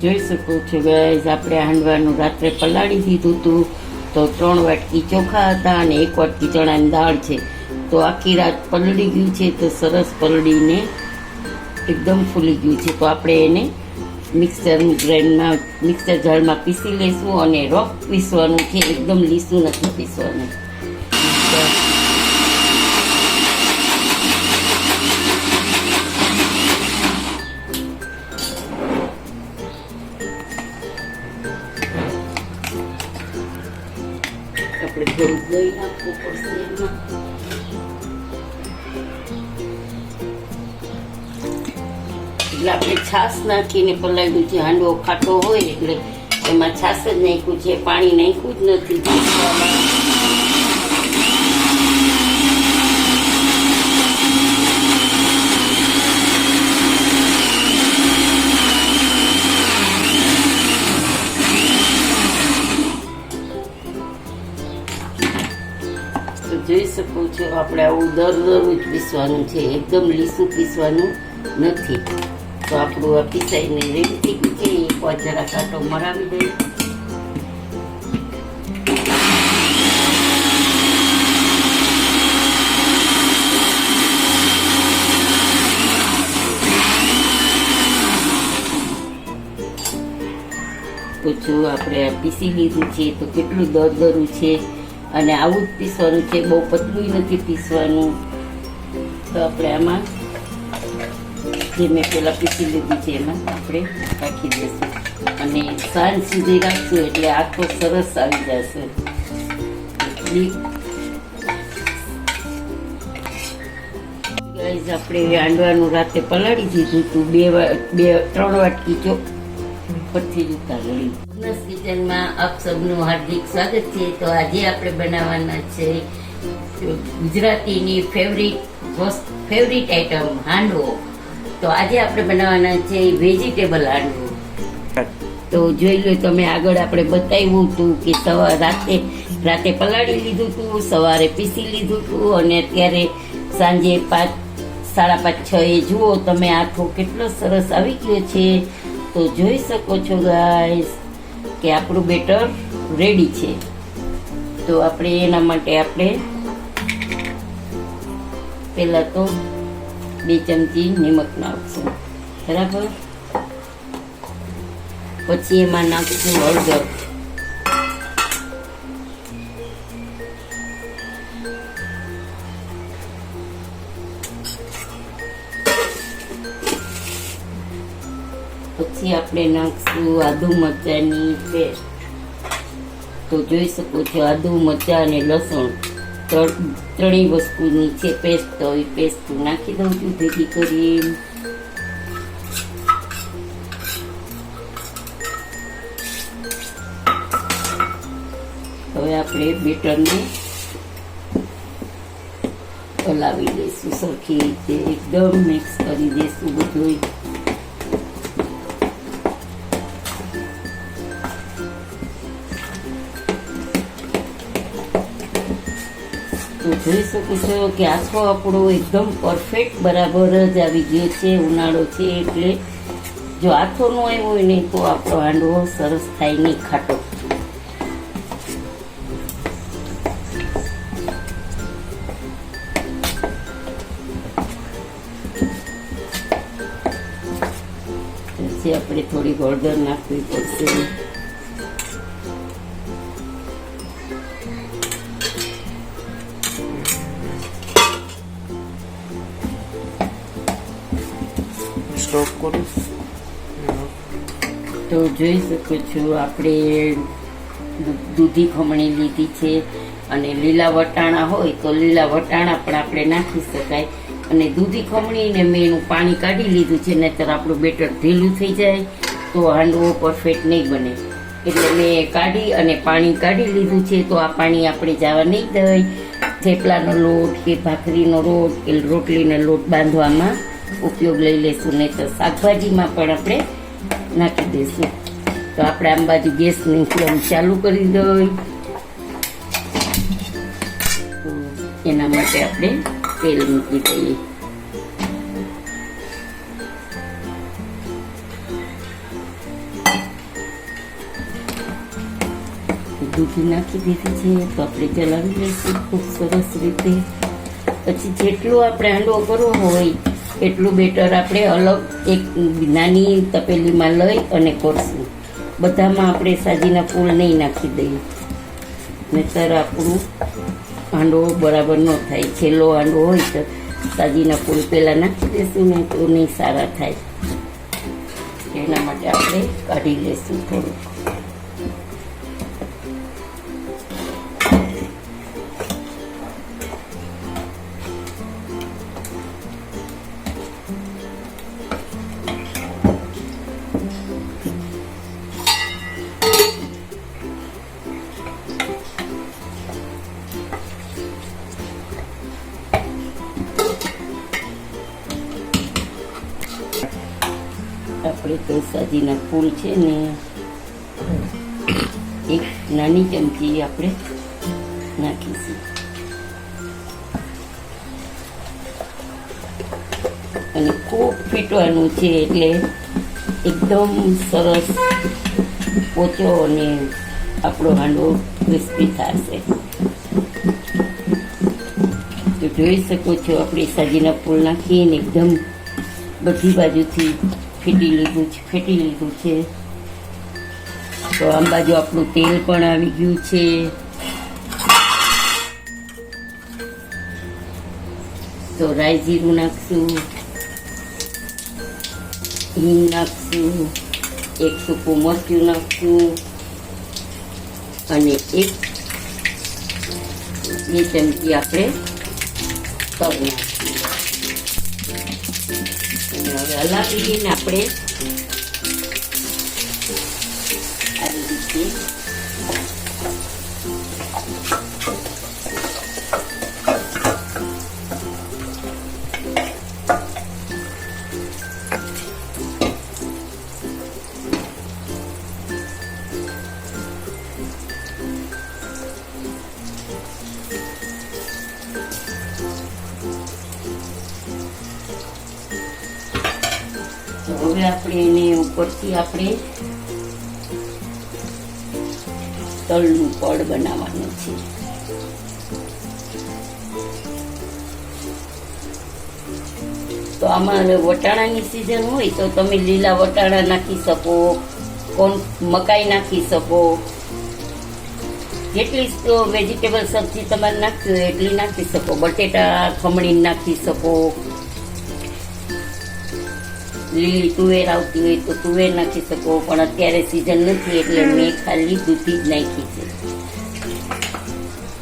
જોઈ શકો છો ગાઈઝ, આપણે હાંડવાનું રાત્રે પલાળી દીધું હતું. તો 3 વાટકી ચોખા હતા અને 1 વાટકી ચણાની દાળ છે. તો આખી રાત પલળી ગયું છે. તો સરસ પલળીને એકદમ ફૂલી ગયું છે. તો આપણે એને મિક્સર જારમાં પીસી લઈશું અને રફ પીસવાનું છે, એકદમ લીસું નથી પીસવાનું. આપણે થોડું દહીં નાખવું પડશે એમાં. એટલે આપણે છાશ નાખીને પલાળ્યું છે. હાંડવો ખાટો હોય એટલે એમાં છાશ જ નાખ્યું છે, પાણી નાખ્યું જ નથી. તો જોઈ શકો છો આપણે આવું દરદરું જ પીસવાનું છે, એકદમ લીસું પીસવાનું નથી. તો આપણું આ પીસાઈને રેડી થઈ ગયું છે. એકવાર જરા કાંટો મરાવી દઈએ. તો જો આપણે આ પીસી લીધું છે. તો કેટલું દરદરું છે અને આવું જ પીસવાનું છે, બહુ પતલું નથી પીસવાનું. તો આપણે આમાં જે મેં પેલા પીસી લીધું છે એમાં આપણે રાખી દઈશું અને સાંજ સુધી રાખશું એટલે આખો સરસ આવી જશે. ગાઈઝ, આપણે હાંડવાનું રાતે પલાળી દીધું હતું. 3 વાટકી પરથી જૂતા લઈ. કિચનમાં આપ સૌનું હાર્દિક સ્વાગત છે. તો આજે આપણે બનાવવાના છે ગુજરાતીની ફેવરિટ આઈટમ હાંડવો. તો આજે આપણે બનાવવાના છે વેજીટેબલ હાંડવો. તો જોઈ લો તમે, આગળ આપણે બતાવ્યું હતું કે રાતે પલાળી લીધું હતું, સવારે પીસી લીધું હતું અને અત્યારે સાંજે 5, 5:30, 6 જુઓ તમે આખો કેટલો સરસ આવી ગયો છે. તો જોઈ શકો છો ગાઈસ કે આપણું બેટર રેડી છે. તો આપણે એના માટે આપણે પહેલાં તો 2 ચમચી નિમક નાખશું, બરાબર. પછી એમાં નાખશું હળદર, પછી આપણે નાખશું આદુ મરચાંની પેસ્ટ. તો જોઈ શકો છો આદુ મરચાં અને લસણ ત્રણેય વસ્તુની છે પેસ્ટ. તો એ પેસ્ટ નાખી દઉં છું ભેગી કરી. હવે આપણે બેટરને હલાવી દઈશું સરખી રીતે, એકદમ મિક્સ કરી દઈશું બધું. તો જોઈ શકો છો કે આખો આપણો એકદમ પરફેક્ટ બરાબર જ આવી ગયો છે. ઉનાળો છે એટલે જો આથો ન આવ્યો હોય ને તો આપણો હાંડવો સરસ થાય નહીં, ખાટો. પછી આપણે થોડી હળદર નાખવી પડશે. તો જોઈ શકો છો આપણે દૂધી ખમણી લીધી છે અને લીલા વટાણા હોય તો લીલા વટાણા પણ આપણે નાખી શકાય. અને દૂધી ખમણીને મેં એનું પાણી કાઢી લીધું છે, નહીંતર આપણું બેટર ઢીલું થઈ જાય તો હાંડવો પરફેક્ટ નહીં બને. એટલે મેં પાણી કાઢી લીધું છે. તો આ પાણી આપણે જવા નહીં દઈ. થેપલાનો લોટ કે ભાખરીનો લોટ કે રોટલીનો લોટ બાંધવામાં ઉપયોગ લઈ લઈશું, નહીં તો શાકભાજીમાં પણ આપણે નાખી દઈશું. તો આપણે આમ બાજુ ગેસની ફ્લેમ ચાલુ કરી દઈએ. એના માટે આપણે તેલ મૂકી દઈએ. દૂધી નાખી દીધી છે. તો આપણે ચલાવી લઈશું ખૂબ સરસ રીતે. પછી જેટલું આપણે હાંડવો કરવો હોય એટલું બેટર આપણે અલગ એક નાની તપેલીમાં લઈ અને કરશું. બધામાં આપણે સાજીના ફૂલ નહીં નાખી દઈએ, નહીંતર આપણું હાંડવો બરાબર ન થાય. છેલ્લો હાંડવો હોય તો સાજીના ફૂલ પહેલાં નાખી દઈશું ને તો નહીં સારા થાય. એના માટે આપણે કાઢી લઈશું થોડું. આપણે તો સાજીના ફૂલ છે ને એક નાની ચમચી આપણે નાખીશું. અને ખૂબ ફીટવાનું છે એટલે એકદમ સરસ પોચો અને આપણો હાંડવો ક્રિસ્પી થશે. તો જોઈ શકો છો આપણે સાજીના ફૂલ નાખીને એકદમ બધી બાજુથી ફેટી લીધું છે. તો આમ બાજુ આપણું તેલ પણ આવી ગયું છે. તો રાઈ જીરું નાખશું, હિંગ નાખશું, એક સૂકું મરચું નાખશું અને એક 2 ચમચી આપણે તલ નાખશું. હવે હલાવીને આપણે આવી રીતે હવે આપણે એને ઉપરથી આપણે તલનું પડ બનાવવાનું છે. તો આમાં વટાણાની સિઝન હોય તો તમે લીલા વટાણા નાખી શકો, મકાઈ નાખી શકો. જેટલી વેજીટેબલ સબ્જી તમારે નાખવી હોય એટલી નાખી શકો. બટેટા ખમણીને નાખી શકો. લીલી તુવેર આવતી હોય તો તુવેર નાખી શકો, પણ અત્યારે સિઝન નથી એટલે મેં ખાલી દૂધી જ નાખી છે.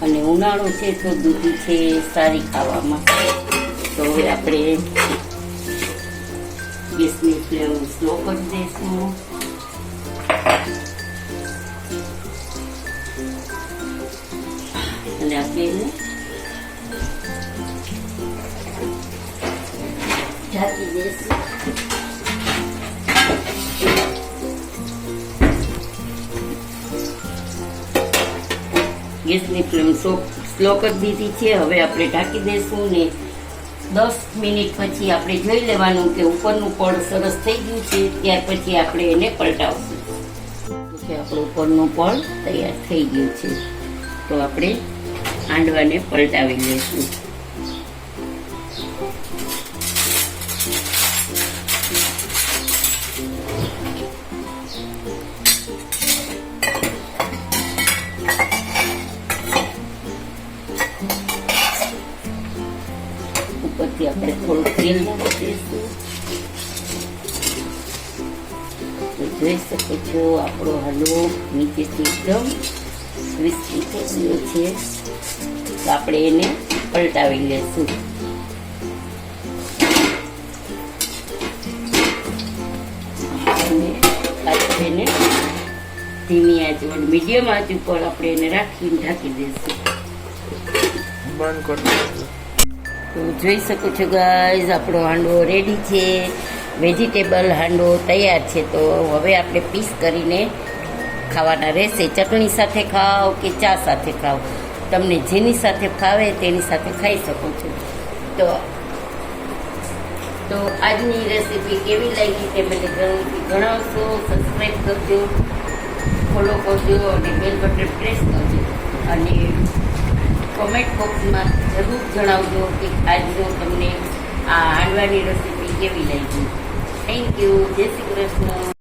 અને ઉનાળો છે તો દૂધી છે સારી ખાવામાં. તો હવે આપણે ગેસની ફ્લેમ સ્લો કરી દઈશું. અને આપણે એને ઢાંકી દઈશું. ગેસની ફ્લેમ સ્લો કરી દીધી છે. હવે આપણે ઢાંકી દઈશું ને 10 મિનિટ પછી આપણે જોઈ લેવાનું કે ઉપરનું પડ સરસ થઈ ગયું છે. ત્યાર પછી આપણે એને પલટાવશું. આપણું ઉપરનું પડ તૈયાર થઈ ગયું છે. તો આપણે હાંડવાને પલટાવી લઈશું. ઉપરથી આપણે થોડું તેલ નાખી દઈશું. જોઈ શકો છો આપણો હાંડવો નીચેથી એકદમ ક્રિસ્પી થઈ ગયો છે. તો આપણે એને પલટાવી લઈશું. અને એને ધીમી આંચ પર, મીડિયમ આંચ ઉપર આપણે એને રાખીને ઢાંકી દઈશું. બંધ કરી. તો જોઈ શકો છો ગાઈઝ આપણો હાંડવો રેડી છે. વેજીટેબલ હાંડવો તૈયાર છે. તો હવે આપણે પીસ કરીને ખાવાના રહેશે. ચટણી સાથે ખાઓ કે ચા સાથે ખાઓ, તમને જેની સાથે ફાવે તેની સાથે ખાઈ શકો છો. તો આજની રેસીપી કેવી લાગી તે મને જણાવશો. સબસ્ક્રાઈબ કરજો. ફોલો કરજો અને બેલ બટન પ્રેસ કરજો અને કોમેન્ટ બોક્સમાં જરૂર જણાવજો કે આજનો તમને આ હાંડવાની રેસીપી કેવી લાગી. Thank you. જય શ્રી કૃષ્ણ.